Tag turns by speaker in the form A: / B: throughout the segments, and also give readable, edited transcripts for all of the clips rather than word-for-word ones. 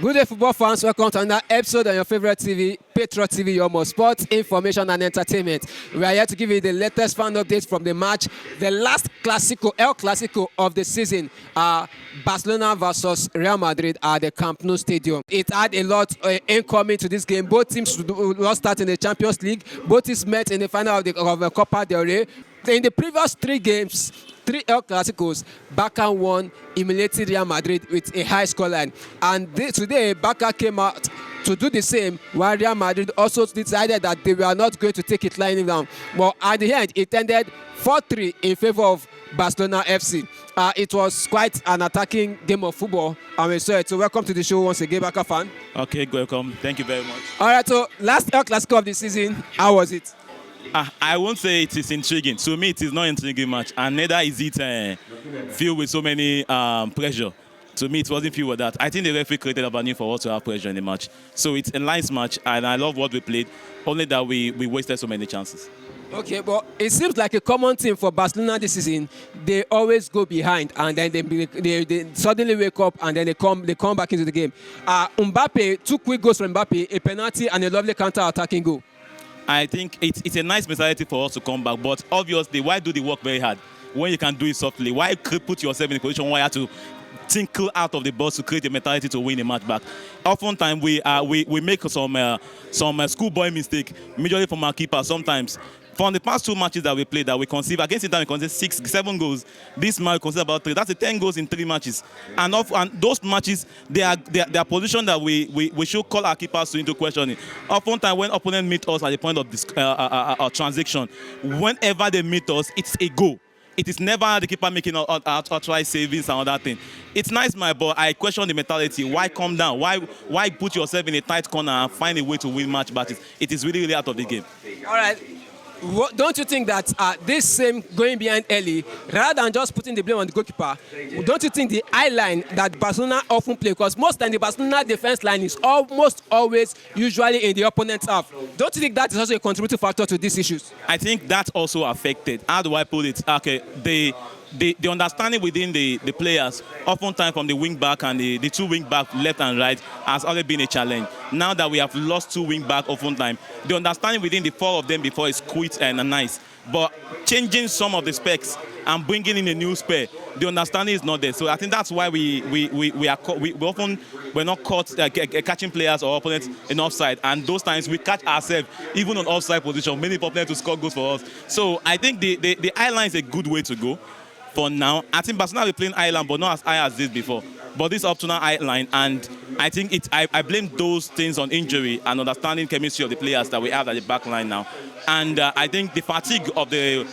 A: Good day, football fans. Welcome to another episode on your favorite TV, Patriot TV, your more sports, information, and entertainment. We are here to give you the latest fan updates from the match, the last Clásico, El Clásico of the season, Barcelona versus Real Madrid at the Camp Nou Stadium. It had a lot incoming to this game. Both teams lost start in the Champions League. Both teams met in the final of the Copa del Rey. In the previous three games, three El Clásicos, Barca won, humiliated Real Madrid with a high scoreline. And today, Barca came out to do the same, while Real Madrid also decided that they were not going to take it lying down. But at the end, it ended 4-3 in favor of Barcelona FC. It was quite an attacking game of football, and we saw it. So welcome to the show once again, Barca fan.
B: Okay, welcome. Thank you very much.
A: All right, so last El Clásico of the season, how was it?
B: I won't say it is intriguing. To me, it is not an intriguing match, and neither is it filled with so many pressure. To me, it wasn't filled with that. I think the referee created a venue for us to have pressure in the match. So it's a nice match, and I love what we played, only that we wasted so many chances.
A: Okay, but it seems like a common thing for Barcelona this season. They always go behind, and then they suddenly wake up, and then they come back into the game. Mbappe, 2 quick goals from Mbappe, a penalty, and a lovely counter-attacking goal.
B: I think it's a nice mentality for us to come back, but obviously, why do the work very hard when you can do it softly? Why put yourself in a position where you have to tinkle out of the box to create a mentality to win a match back? Oftentimes, we make some schoolboy mistake, majorly from our keeper sometimes. From the past 2 matches that we played, that we conceded against Inter, we conceded 6, 7 goals. This match we conceded about 3. That's 10 goals in 3 matches. And those matches, they are position that we should call our keepers into questioning. Oftentimes, when opponents meet us at the point of this transaction, whenever they meet us, it's a goal. It is never the keeper making outright savings and other things. It's nice, my boy. I question the mentality. Why come down? Why put yourself in a tight corner and find a way to win match matches? It is really, really out of the game.
A: All right. Don't you think that this same going behind early, rather than just putting the blame on the goalkeeper, don't you think the eye line that Barcelona often play, because most time the Barcelona defense line is almost always usually in the opponent's half. Don't you think that is also a contributing factor to these issues?
B: I think that also affected. How do I put it? Okay, the understanding within the players, oftentimes from the wing back and the 2 wing back left and right, has always been a challenge. Now that we have lost 2 wing back, oftentimes the understanding within the 4 of them before is quick and nice. But changing some of the specs and bringing in a new spec, the understanding is not there. So I think that's why we're not caught catching players or opponents in offside. And those times we catch ourselves even on offside position, many opponents to score goals for us. So I think the eye line is a good way to go. For now, I think Barcelona will be playing high line, but not as high as this before. But this up to now high line, and I think I blame those things on injury and understanding chemistry of the players that we have at the back line now. And I think the fatigue of the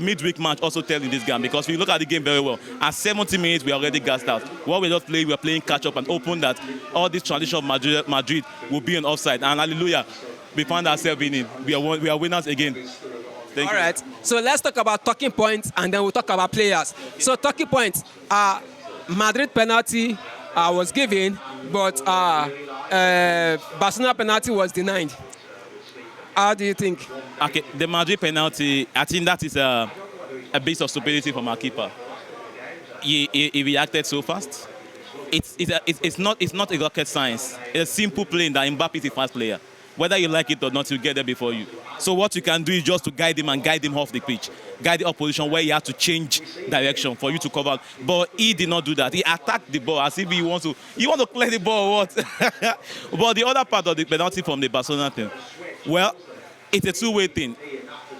B: midweek match also tells in this game, because we look at the game very well. At 70 minutes, we are already gassed out. What we just played, we are playing catch up and open that all this tradition of Madrid will be on offside. And hallelujah, we found ourselves winning. We are winners again. All
A: right, so let's talk about talking points, and then we'll talk about players. So talking points, Madrid penalty was given, but Barcelona penalty was denied. How do you think?
B: Okay, the Madrid penalty, I think that is a bit of stupidity from our keeper. He reacted so fast. It's not a rocket science. It's a simple play that Mbappe is the fast player. Whether you like it or not, he'll get there before you. So what you can do is just to guide him and guide him off the pitch. Guide the opposition where he has to change direction for you to cover. But he did not do that. He attacked the ball as if he wants to clear the ball or what? But the other part of the penalty from the Barcelona thing, well, it's a two-way thing.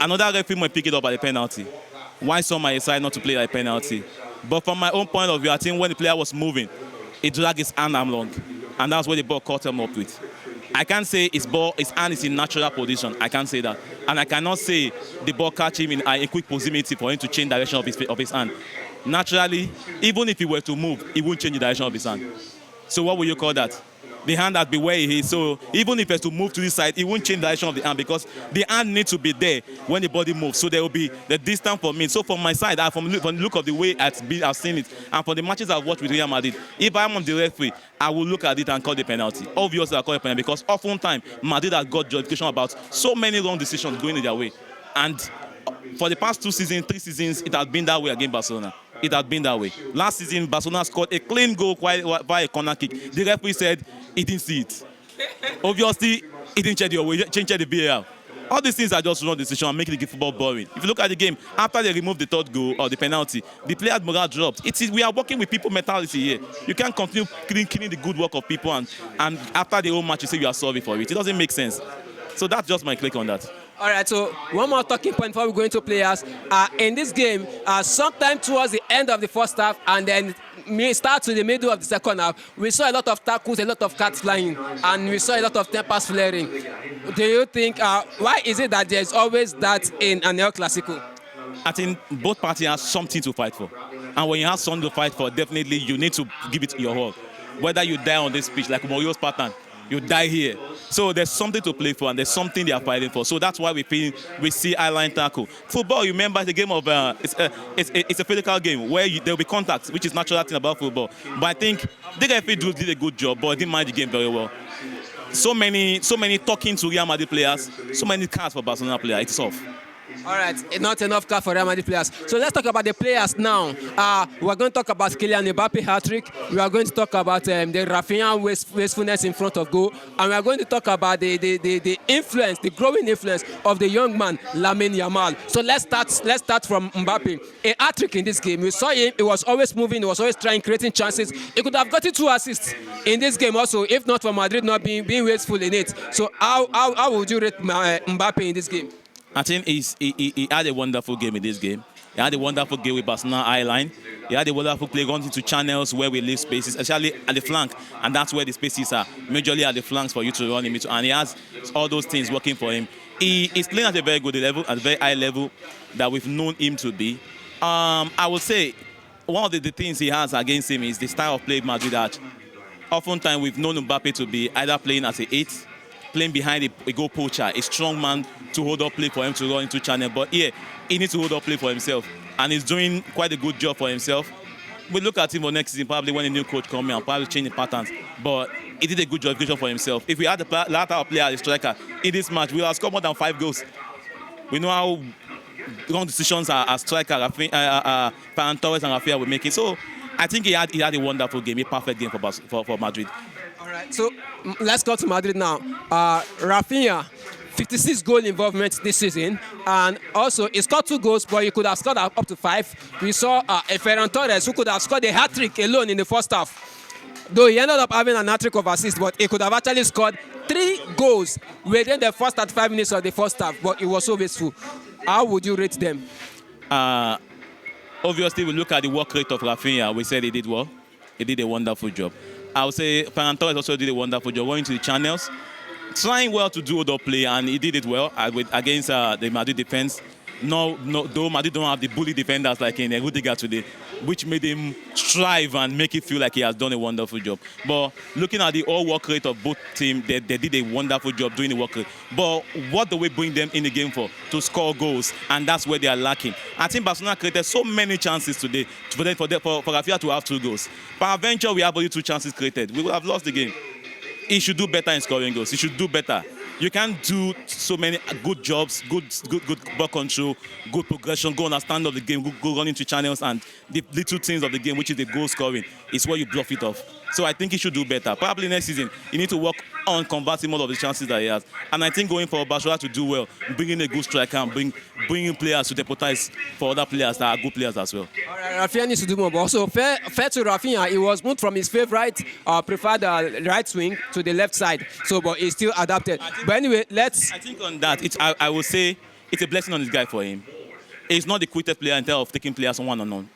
B: Another referee might pick it up at the penalty. Why some might decide not to play that penalty? But from my own point of view, I think when the player was moving, he dragged his arm long. And that's where the ball caught him up with. I can't say his hand is in natural position. I can't say that. And I cannot say the ball catch him in a quick proximity for him to change direction of his hand. Naturally, even if he were to move, he won't change the direction of his hand. So what would you call that? The hand has been where he is. So even if he has to move to this side, he won't change the direction of the hand, because the hand needs to be there when the body moves. So there will be the distance for me. So from my side, from the look of the way I've seen it, and for the matches I've watched with Real Madrid, if I'm on the referee, I will look at it and call the penalty. Obviously, I'll call the penalty, because oftentimes Madrid has got justification about so many wrong decisions going in their way. And for the past 2 seasons, 3 seasons, it has been that way against Barcelona. It has been that way. Last season, Barcelona scored a clean goal via a corner kick. The referee said he didn't see it. Obviously, he didn't change the VAR. All these things are just wrong decision and making the football boring. If you look at the game, after they removed the third goal or the penalty, the players' morale dropped. We are working with people mentality here. You can't continue killing the good work of people and after the whole match you say you are sorry for it. It doesn't make sense. So that's just my click on that.
A: All right, so one more talking point before we go into players. In this game, sometime towards the end of the first half and then start to the middle of the second half, we saw a lot of tackles, a lot of cards flying, and we saw a lot of tempers flaring. Do you think, why is it that there's always that in an El Clasico?
B: I think both parties have something to fight for. And when you have something to fight for, definitely you need to give it your all. Whether you die on this pitch, like Morio's pattern, you die here. So there's something to play for and there's something they are fighting for. So that's why we see eye-line tackle. Football, you remember, it's a game of it's a physical game where there will be contact, which is natural thing about football. But I think the DFA did a good job, but didn't manage the game very well. So many talking to Real Madrid players, so many cards for Barcelona players. It's off.
A: All right, not enough card for Real Madrid players. So let's talk about the players now. We're going to talk about Kylian Mbappe hat-trick. We are going to talk about the Rafinha wastefulness in front of goal. And we are going to talk about the influence, the growing influence of the young man, Lamine Yamal. So let's start from Mbappe. A hat-trick in this game. We saw him, he was always moving, he was always creating chances. He could have gotten 2 assists in this game also, if not for Madrid not being wasteful in it. So how would you rate Mbappe in this game?
B: I think he had a wonderful game in this game. He had a wonderful game with Barcelona eye-line. He had a wonderful play going into channels where we leave spaces, especially at the flank. And that's where the spaces are, majorly at the flanks for you to run him into. And he has all those things working for him. He is playing at a very good level, at a very high level that we've known him to be. I would say one of the things he has against him is the style of play Madrid at. Oftentimes we've known Mbappe to be either playing as an 8, playing behind a goal poacher, a strong man to hold up play for him to run into channel. But here, he needs to hold up play for himself. And he's doing quite a good job for himself. We look at him for next season, probably when a new coach comes in and probably change the patterns. But he did a good job for himself. If we had the latter player, the striker, in this match, we would have scored more than 5 goals. We know how wrong decisions our striker, Ferran Torres and Rafinha were making. So I think he had a wonderful game, a perfect game for Madrid.
A: All right, so let's go to Madrid now. Rafinha, 56 goal involvement this season, and also he scored 2 goals, but he could have scored up to 5. We saw a Ferran Torres who could have scored a hat-trick alone in the first half. Though he ended up having an hat-trick of assists, but he could have actually scored 3 goals within the first 35 minutes of the first half, but it was so wasteful. How would you rate them?
B: Obviously, we look at the work rate of Rafinha. We said he did well. He did a wonderful job. I would say Ferran Torres also did a wonderful job going to the channels, trying well to do hold-up play, and he did it well against the Madrid defense. Though Madrid don't have the bully defenders like in Rudiger today, which made him strive and make it feel like he has done a wonderful job. But looking at the all work rate of both teams, they did a wonderful job doing the work rate. But what do we bring them in the game for? To score goals, and that's where they are lacking. I think Barcelona created so many chances today for Rafinha to have 2 goals. Peradventure, we have only 2 chances created. We would have lost the game. He should do better in scoring goals. He should do better. You can't do so many good jobs, good ball control, good progression, go understand of the game, go run into channels, and the little things of the game, which is the goal scoring, is where you bluff it off. So I think he should do better. Probably next season, he need to work on converting more of the chances that he has. And I think going for Barcelona to do well, bringing a good striker and bringing players to deputize for other players that are good players as well.
A: All right, Rafinha needs to do more. But also, fair to Rafinha, he was moved from his favorite, preferred right wing to the left side. So, but he still adapted. But anyway, I
B: think on that, I will say it's a blessing on this guy for him. He's not the quickest player in terms of taking players one-on-one.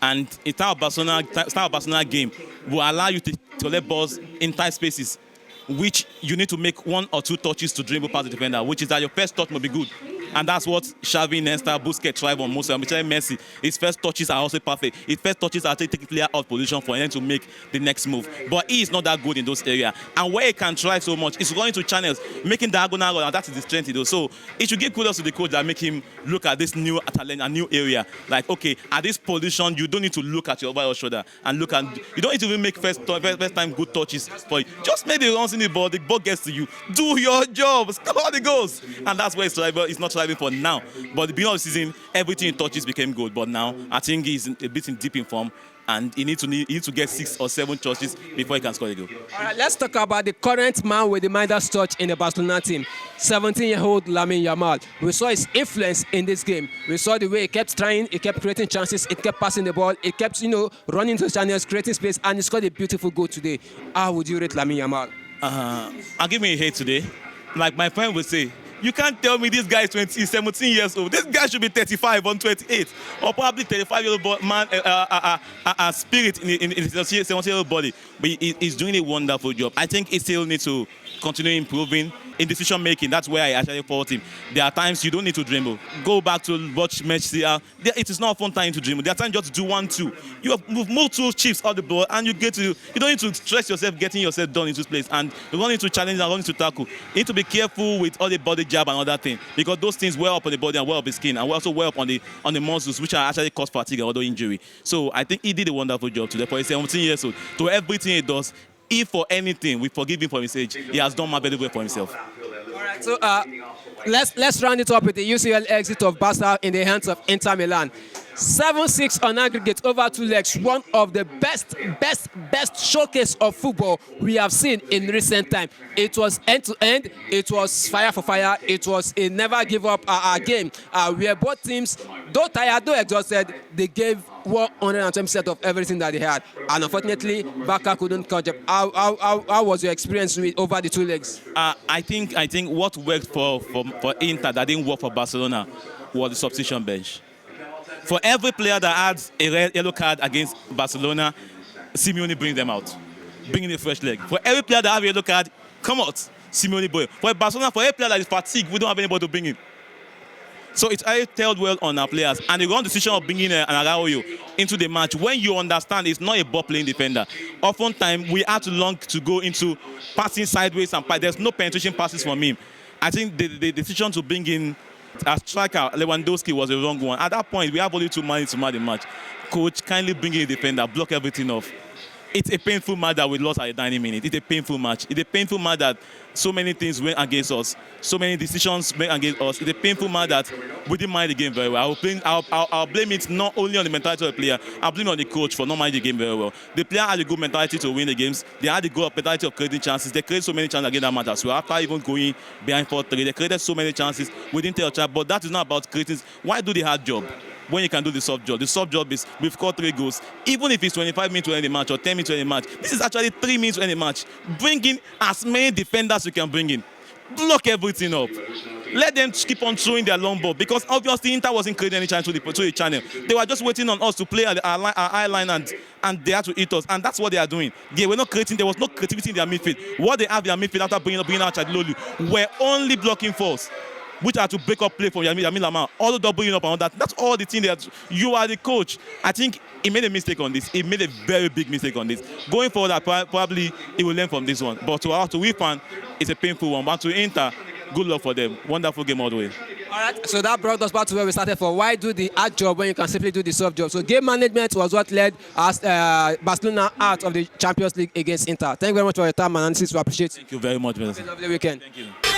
B: And a style of Barcelona game will allow you to let balls in tight spaces, which you need to make 1 or 2 touches to dribble past the defender, which is that your first touch must be good. And that's what Xavi, Iniesta, Busquets tried on most of them. Messi, his first touches are also perfect. His first touches are taking player out of position for him to make the next move. But he is not that good in those areas. And where he can try so much is going to channels, making diagonal run, and that is the strength he does. So he should give kudos to the coach that make him look at this new talent, a new area. Like, okay, at this position, you don't need to look at your over your shoulder and you don't need to even make first time good touches for you. Just make the runs in the ball gets to you. Do your job, score the goals. And that's where it's not for now, but at the beginning of the season, everything he touches became good. But now, I think he's a bit deep in form, and he needs to get 6 or 7 touches before he can score a goal.
A: All right, let's talk about the current man with the Midas touch in the Barcelona team, 17-year-old Lamine Yamal. We saw his influence in this game. We saw the way he kept trying, he kept creating chances, he kept passing the ball, he kept, running to the channels, creating space, and he scored a beautiful goal today. How would you rate Lamine Yamal?
B: I'll give me a hate today. Like my friend would say, you can't tell me this guy is 17 years old. This guy should be 35 or 28, or probably 35-year-old man, a spirit in his 17-year-old body. But he's doing a wonderful job. I think he still needs to continue improving in decision making. That's where I actually fault him. There are times you don't need to dribble. Go back to watch Messi. It is not a fun time to dribble. There are times just to do 1-2. You've moved 2 chips off the ball, and you don't need to stress yourself getting yourself done into place. And you don't need to challenge and don't need to tackle. You need to be careful with all the body jab and other things, because those things wear up on the body and wear up the skin, and also wear up on the muscles, which are actually cause fatigue and other injury. So I think he did a wonderful job today. For his 17 years old, to everything he does, if for anything we forgive him for his age, he has done marvelous way for himself.
A: All right, so let's round it up with the UCL exit of Barca in the hands of Inter Milan. 7-6 on aggregate over 2 legs. One of the best showcase of football we have seen in recent time. It was end-to-end. It was fire for fire. It was a never give up game where both teams, though tired, though exhausted, they gave 120% of everything that they had. And unfortunately, Barca couldn't catch up. How was your experience over the 2 legs?
B: I think what worked for Inter that didn't work for Barcelona was the substitution bench. For every player that adds a red yellow card against Barcelona, Simeone brings them out, bringing a fresh leg. For every player that has a yellow card, come out, Simeone boy. For Barcelona, for every player that is fatigued, we don't have anybody to bring in. So it's already told well on our players, and the wrong decision of bringing an Araujo into the match when you understand it's not a ball-playing defender. Oftentimes, we have to long to go into passing sideways and there's no penetration passes from him. I think the decision to bring in a striker, Lewandowski, was the wrong one. At that point, we have only 2 minutes to match the match. Coach, kindly bring in a defender, block everything off. It's a painful match that we lost at the 90 minutes. It's a painful match. It's a painful match that so many things went against us. So many decisions went against us. It's a painful match that we didn't mind the game very well. I'll blame it not only on the mentality of the player, I'll blame it on the coach for not minding the game very well. The player had a good mentality to win the games. They had a good mentality of creating chances. They created so many chances against that match as well. After even going behind 4-3, they created so many chances. We didn't tell a chance, but that is not about creating. Why do the hard job when you can do the soft job? The soft job is we've scored 3 goals. Even if it's 25 minutes to end the match or 10 minutes to end the match, this is actually 3 minutes to end the match. Bring in as many defenders you can bring in. Block everything up. Let them keep on throwing their long ball, because obviously Inter wasn't creating any chance to the channel. They were just waiting on us to play our eye line and they had to hit us, and that's what they are doing. They were not creating. There was no creativity in their midfield. What they have in their midfield after bringing out Chadilolu were only blocking force, which are to break up play from Lamine Yamal, all the doubling up and all that. That's all the thing that you are the coach. I think he made a mistake on this. He made a very big mistake on this. Going forward, probably he will learn from this one. But to we fan, it's a painful one. But to Inter, good luck for them. Wonderful game all the way.
A: All right, so that brought us back to where we started for. Why do the hard job when you can simply do the soft job? So game management was what led us, Barcelona out of the Champions League against Inter. Thank you very much for your time and analysis. We appreciate it.
B: Thank you very much, Mr.
A: Have a lovely weekend.
B: Thank you.